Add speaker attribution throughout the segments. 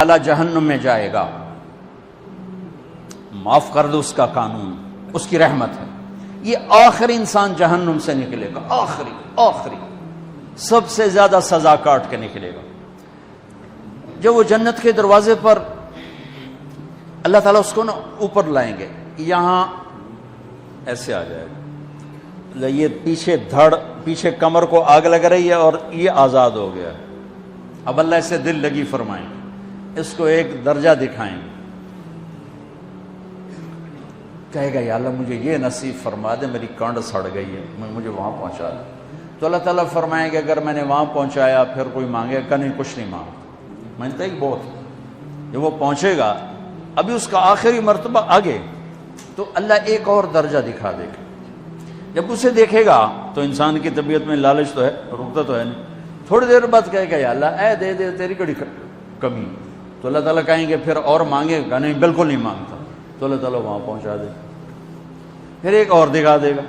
Speaker 1: اللہ جہنم میں جائے گا، معاف کر دو اس کا قانون، اس کی رحمت ہے، یہ آخری انسان جہنم سے نکلے گا، آخری سب سے زیادہ سزا کاٹ کے نکلے گا۔ جب وہ جنت کے دروازے پر اللہ تعالیٰ اس کو نا اوپر لائیں گے، یہاں ایسے آ جائے گا، یہ پیچھے کمر کو آگ لگ رہی ہے اور یہ آزاد ہو گیا ہے۔ اب اللہ اسے دل لگی فرمائیں گے، اس کو ایک درجہ دکھائیں گے، کہے گا یا اللہ مجھے یہ نصیب فرما دے، میری کانڈ سڑ گئی ہے، مجھے وہاں پہنچا دے۔ تو اللہ تعالیٰ فرمائیں گے اگر میں نے وہاں پہنچایا پھر کوئی مانگے گا نہیں، کچھ نہیں مانگتا، مانتا ہی بہت۔ جب وہ پہنچے گا ابھی اس کا آخری مرتبہ آگے، تو اللہ ایک اور درجہ دکھا دے گا۔ جب اسے دیکھے گا تو انسان کی طبیعت میں لالچ تو ہے، رکتا تو ہے نہیں، تھوڑی دیر بعد کہے گا یا اللہ اے دے دے، تیری کڑی کمی۔ تو اللہ تعالیٰ کہیں گے پھر اور مانگے گا نہیں، بالکل نہیں مانگتا، تو اللہ تعالیٰ وہاں پہنچا دے، پھر ایک اور دکھا دے گا،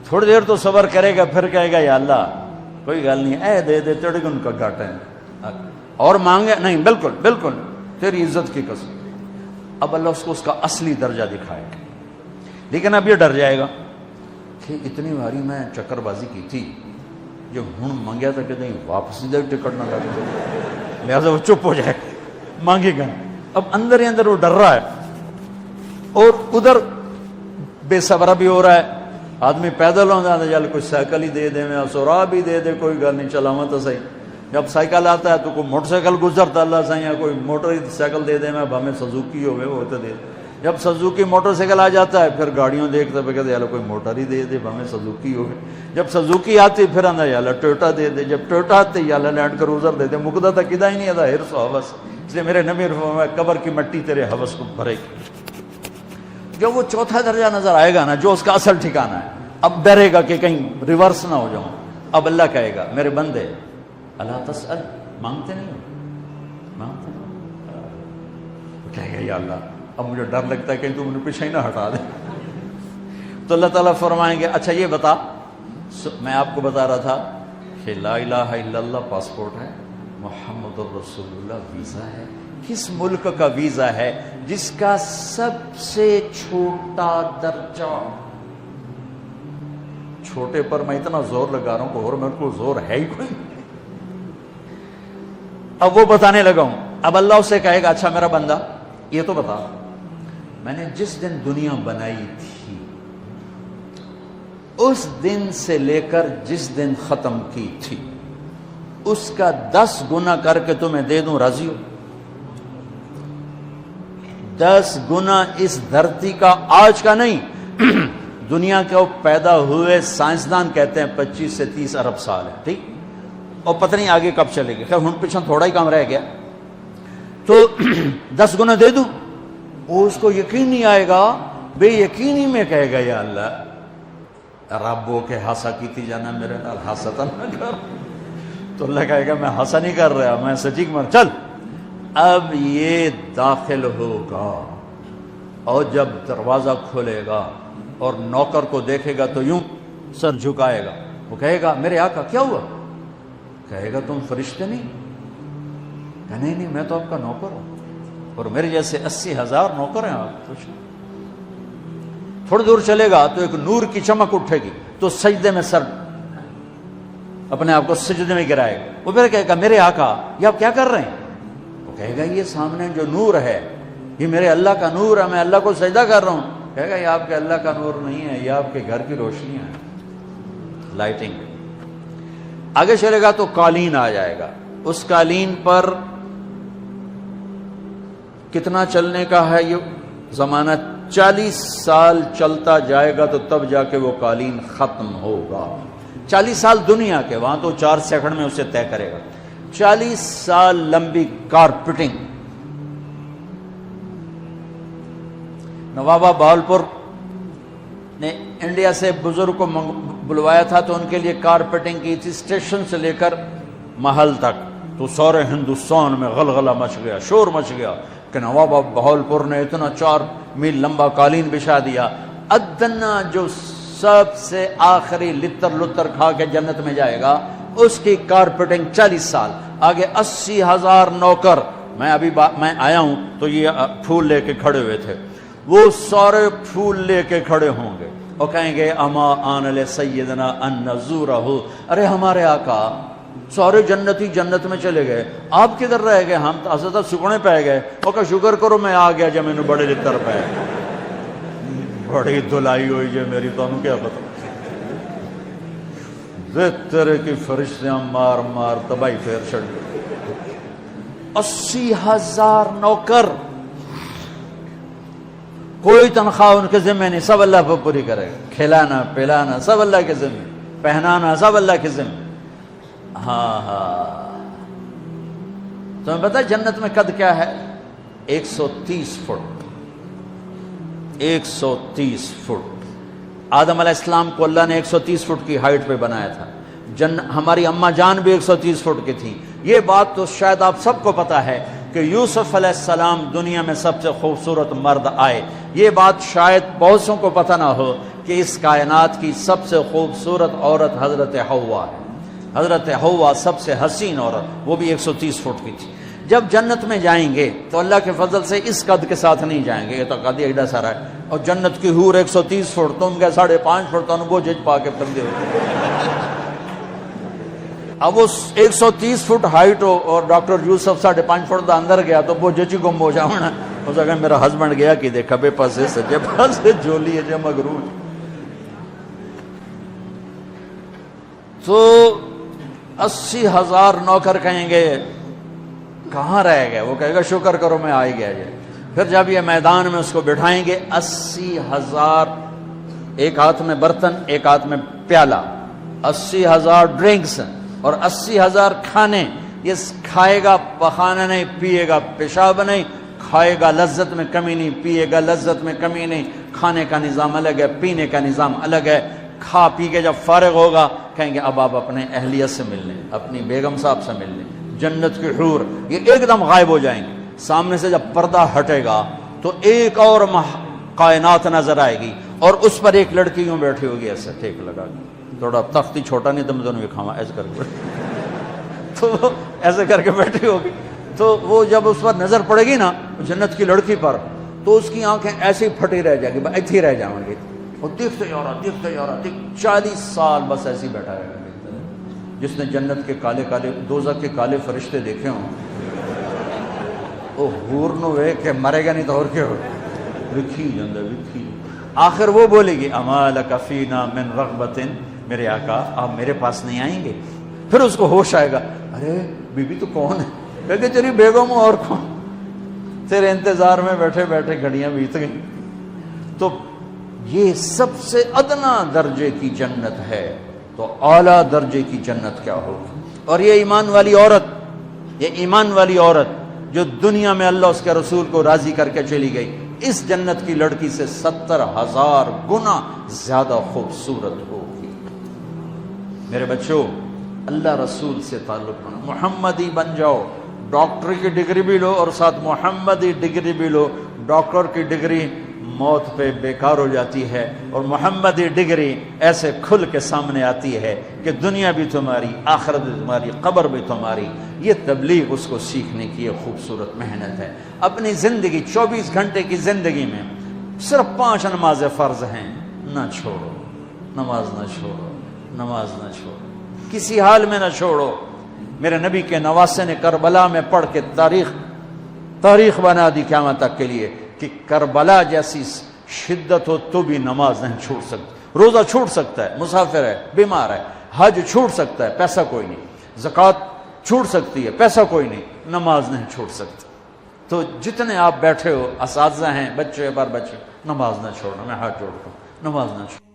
Speaker 1: تھوڑی دیر تو صبر کرے گا، پھر کہے گا یا اللہ کوئی گل نہیں، اے دے دے، تیرے کو ان کا گھاٹا ہے، اور مانگے نہیں، بالکل تیری عزت کی قسم۔ اب اللہ اس کو اس کا اصلی درجہ دکھائے گا، لیکن اب یہ ڈر جائے گا کہ اتنی باری میں چکر بازی کی تھی، جو ہوں مانگیا تھا کہ نہیں واپس دے ٹکٹ نہ لگے، لہٰذا وہ چپ ہو جائے گا، مانگے گا۔ اب اندر ہی اندر وہ ڈر رہا ہے، اور ادھر بے صبرا بھی ہو رہا ہے، آدمی پیدل ہوتا ہے چل کوئی سائیکل ہی دے دے، میں سورا بھی دے دے، کوئی گل نہیں، چلاواں تو صحیح۔ جب سائیکل آتا ہے تو کوئی موٹر سائیکل گزرتا اللہ سے، یا کوئی موٹر سائیکل دے دے، میں بھامے سزوکی ہوئے وہ تو دے۔ جب سزوکی موٹر سائیکل آ جاتا ہے پھر گاڑیوں دیکھتا پہ کہتے ہیں کوئی موٹر ہی دے دے، بھامے سزوکی ہوئے۔ جب سزوکی آتی پھر آندہ یا اللہ ٹویوٹا دے دے، جب ٹویوٹا آتے یا اللہ لینڈ کروزر دے دے، مقدہ تک کدا ہی نہیں آتا، حرص و حوث۔ اس لیے میرے نبی فرمایا قبر کی مٹی تیرے حوث کو بھرے گی۔ جب وہ چوتھا درجہ نظر آئے گا نا، جو اس کا اصل ٹھکانہ ہے، اب ڈرے گا کہ کہیں ریورس نہ ہو جاؤں۔ اب اللہ کہے گا میرے بندے اللہ تسأل، مانگتے نہیں ہو، مانگتے نہیں، کہے گا یا اللہ اب مجھے ڈر لگتا ہے کہیں تو مجھے پیچھے ہی نہ ہٹا دے۔ تو اللہ تعالیٰ فرمائیں گے اچھا یہ بتا، میں آپ کو بتا رہا تھا کہ لا الہ الا اللہ پاسپورٹ ہے، محمد الرسول اللہ ویزا ہے۔ کس ملک کا ویزا ہے؟ جس کا سب سے چھوٹا درجہ، چھوٹے پر میں اتنا زور لگا رہا ہوں کہ اور میرے کو زور ہے ہی کوئی۔ اب وہ بتانے لگا ہوں، اب اللہ اسے کہے گا اچھا میرا بندہ یہ تو بتا، میں نے جس دن دنیا بنائی تھی اس دن سے لے کر جس دن ختم کی تھی اس کا 10 گنا کر کے تمہیں دے دوں، راضی ہو؟ 10 گنا اس دھرتی کا، آج کا نہیں، دنیا کے پیدا ہوئے سائنسدان کہتے ہیں 25 سے 30 ارب سال ہے، ٹھیک، اور پتہ نہیں آگے کب چلے گی، خیر ہن پیچھے تھوڑا ہی کام رہ گیا، تو 10 گنا دے دوں۔ وہ اس کو یقین نہیں آئے گا، بے یقینی میں کہے گا یا اللہ ربو کے ہاسا کی تھی جانا میرے نال ہاستا نہ کر۔ تو اللہ کہے گا میں ہاسا نہیں کر رہا، میں سچی مر، چل اب یہ داخل ہوگا، اور جب دروازہ کھولے گا اور نوکر کو دیکھے گا تو یوں سر جھکائے گا، وہ کہے گا میرے آقا کیا ہوا؟ کہے گا تم فرشتے نہیں؟ کہ نہیں میں تو آپ کا نوکر ہوں، اور میرے جیسے 80,000 نوکر ہیں آپ، کچھ تھوڑی دور چلے گا تو ایک نور کی چمک اٹھے گی، تو سجدے میں سر اپنے آپ کو سجدے میں گرائے گا، وہ پھر کہے گا میرے آقا یہ آپ کیا کر رہے ہیں؟ وہ کہے گا یہ سامنے جو نور ہے یہ میرے اللہ کا نور ہے، میں اللہ کو سجدہ کر رہا ہوں۔ کہے گا یہ آپ کے اللہ کا نور نہیں ہے، یہ آپ کے گھر کی روشنیاں ہیں، لائٹنگ۔ آگے چلے گا تو قالین آ جائے گا، اس قالین پر کتنا چلنے کا ہے یہ زمانہ؟ 40 سال چلتا جائے گا تو تب جا کے وہ قالین ختم ہوگا۔ 40 سال دنیا کے، وہاں تو 4 سیکنڈ میں اسے طے کرے گا۔ 40 سال لمبی کارپیٹنگ۔ نوابہ بہاولپور نے انڈیا سے بزرگ کو بلوایا تھا تو ان کے لیے کارپیٹنگ کی تھی، اسٹیشن سے لے کر محل تک، تو سارے ہندوستان میں غلغلہ مچ گیا، شور مچ گیا کہ نواب بہاولپور نے اتنا 4 میل لمبا قالین بچھا دیا۔ ادنا جو سب سے آخری لتر لتر کھا کے جنت میں جائے گا اس کی کارپیٹنگ 40 سال، آگے 80,000 نوکر میں میں آیا ہوں تو یہ پھول لے کے کھڑے ہوئے تھے، وہ سارے پھول لے کے کھڑے ہوں گے اور کہیں گے اما آن لسیدنا ان نزورہ، ارے ہمارے آقا سارے جنتی جنت میں چلے گئے، آپ کدھر رہ گئے؟ ہم تو حضرت سکنے پہ گئے۔ وہ کہ شکر کرو میں آ گیا جب میں بڑے لتر پہ بڑی دھلائی ہوئی جو میری، تو کیا پتا طرح کی فرشتیاں مار مار تباہی پھیر چڑھ گئی۔ 80,000 نوکر، کوئی تنخواہ ان کے ذمہ نہیں، سب اللہ پہ پوری کرے گا، کھلانا پلانا سب اللہ کے ذمہ، پہنانا سب اللہ کے ذمہ۔ ہاں تمہیں پتہ جنت میں قد کیا ہے؟ 130 فٹ، 130 فٹ۔ آدم علیہ السلام کو اللہ نے 130 فٹ کی ہائٹ پہ بنایا تھا، ہماری اماں جان بھی 130 فٹ کی تھی۔ یہ بات تو شاید آپ سب کو پتا ہے کہ یوسف علیہ السلام دنیا میں سب سے خوبصورت مرد آئے، یہ بات شاید بہت سوں کو پتہ نہ ہو کہ اس کائنات کی سب سے خوبصورت عورت حضرت حوا ہے۔ حضرت حوا سب سے حسین عورت، وہ بھی 130 فٹ کی تھی۔ جب جنت میں جائیں گے تو اللہ کے فضل سے اس قد کے ساتھ نہیں جائیں گے، یہ تو قد ایڈا سارا ہے، اور جنت کی حور 130 فٹ، تم کیا 5.5 فٹ، تو وہ جج پا کے پردے ہوتے۔ اب وہ 130 فٹ ہائٹ ہو اور ڈاکٹر یوسف 5.5 فٹ دا اندر گیا تو وہ جج گم ہو جاؤنا، اس اگر میرا ہسبینڈ گیا کہ دیکھا بے پاسے سجے پاسے جولی ہے جو مغرور۔ تو 80,000 نوکر کہیں گے کہاں رہ گئے؟ وہ کہے گا شکر کرو میں آ ہی گیا جائے۔ پھر جب یہ میدان میں اس کو بٹھائیں گے، 80,000، ایک ہاتھ میں برتن ایک ہاتھ میں پیالہ، 80,000 ڈرنکس اور 80,000 کھانے۔ یہ کھائے گا پخانا نہیں، پیے گا پیشاب نہیں، کھائے گا لذت میں کمی نہیں، پیے گا لذت میں کمی نہیں۔ کھانے کا نظام الگ ہے، پینے کا نظام الگ ہے۔ کھا پی کے جب فارغ ہوگا کہیں گے اب آپ اپنے اہلیت سے مل لیں، اپنی بیگم صاحب سے مل لیں۔ جنت کی حور یہ ایک دم غائب ہو جائیں گے، سامنے سے جب پردہ ہٹے گا تو ایک اور کائنات نظر آئے گی، اور اس پر ایک لڑکی یوں بیٹھی ہوگی ایسے ٹھیک لگا کے، تھوڑا تختی چھوٹا نہیں تم دونوں کھاوا ایسے کر کے، تو ایسے کر کے بیٹھی ہوگی۔ تو وہ جب اس پر نظر پڑے گی نا جنت کی لڑکی پر، تو اس کی آنکھیں ایسی پھٹی رہ جائیں گی، ایتھی ہی رہ جائیں گی، اور دیکھتے جا رہا 40 سال بس ایسے ہی بیٹھا رہے گا۔ جس نے جنت کے کالے کالے دوزخ کے کالے فرشتے دیکھے ہوں، وہ حور نو وے کہ مرے گا نہیں تو اور کیا ہو، وکھی جاندہ وکھی۔ آخر وہ بولے گی اما لک فینا من رغبت، میرے آقا آپ میرے پاس نہیں آئیں گے؟ پھر اس کو ہوش آئے گا، ارے بی بی تو کون ہے؟ کہ تیری بیگم اور کون، تیرے انتظار میں بیٹھے بیٹھے گھڑیاں بیت گئیں۔ تو یہ سب سے ادنا درجے کی جنت ہے، تو اعلیٰ درجے کی جنت کیا ہوگی؟ اور یہ ایمان والی عورت، یہ ایمان والی عورت جو دنیا میں اللہ اس کے رسول کو راضی کر کے چلی گئی، اس جنت کی لڑکی سے 70,000 گنا زیادہ خوبصورت ہوگی۔ میرے بچوں، اللہ رسول سے تعلق بنا، محمدی بن جاؤ، ڈاکٹر کی ڈگری بھی لو اور ساتھ محمدی ڈگری بھی لو۔ ڈاکٹر کی ڈگری موت پہ بیکار ہو جاتی ہے، اور محمدی ڈگری ایسے کھل کے سامنے آتی ہے کہ دنیا بھی تمہاری، آخرت بھی تمہاری، قبر بھی تمہاری۔ یہ تبلیغ اس کو سیکھنے کی ایک خوبصورت محنت ہے۔ اپنی زندگی 24 گھنٹے کی زندگی میں صرف 5 نمازیں فرض ہیں، نہ چھوڑو، نماز نہ چھوڑو، نماز نہ چھوڑو، کسی حال میں نہ چھوڑو۔ میرے نبی کے نواسے نے کربلا میں پڑھ کے تاریخ بنا دی قیامت تک کے لیے کہ کربلا جیسی شدت ہو تو بھی نماز نہیں چھوٹ سکتی۔ روزہ چھوٹ سکتا ہے، مسافر ہے، بیمار ہے، حج چھوٹ سکتا ہے، پیسہ کوئی نہیں، زکوٰۃ چھوٹ سکتی ہے، پیسہ کوئی نہیں، نماز نہیں چھوٹ سکتی۔ تو جتنے آپ بیٹھے ہو، اساتذہ ہیں، بچے پر بچے، نماز نہ چھوڑنا، میں ہاتھ جوڑتا ہوں، نماز نہ چھوڑنا۔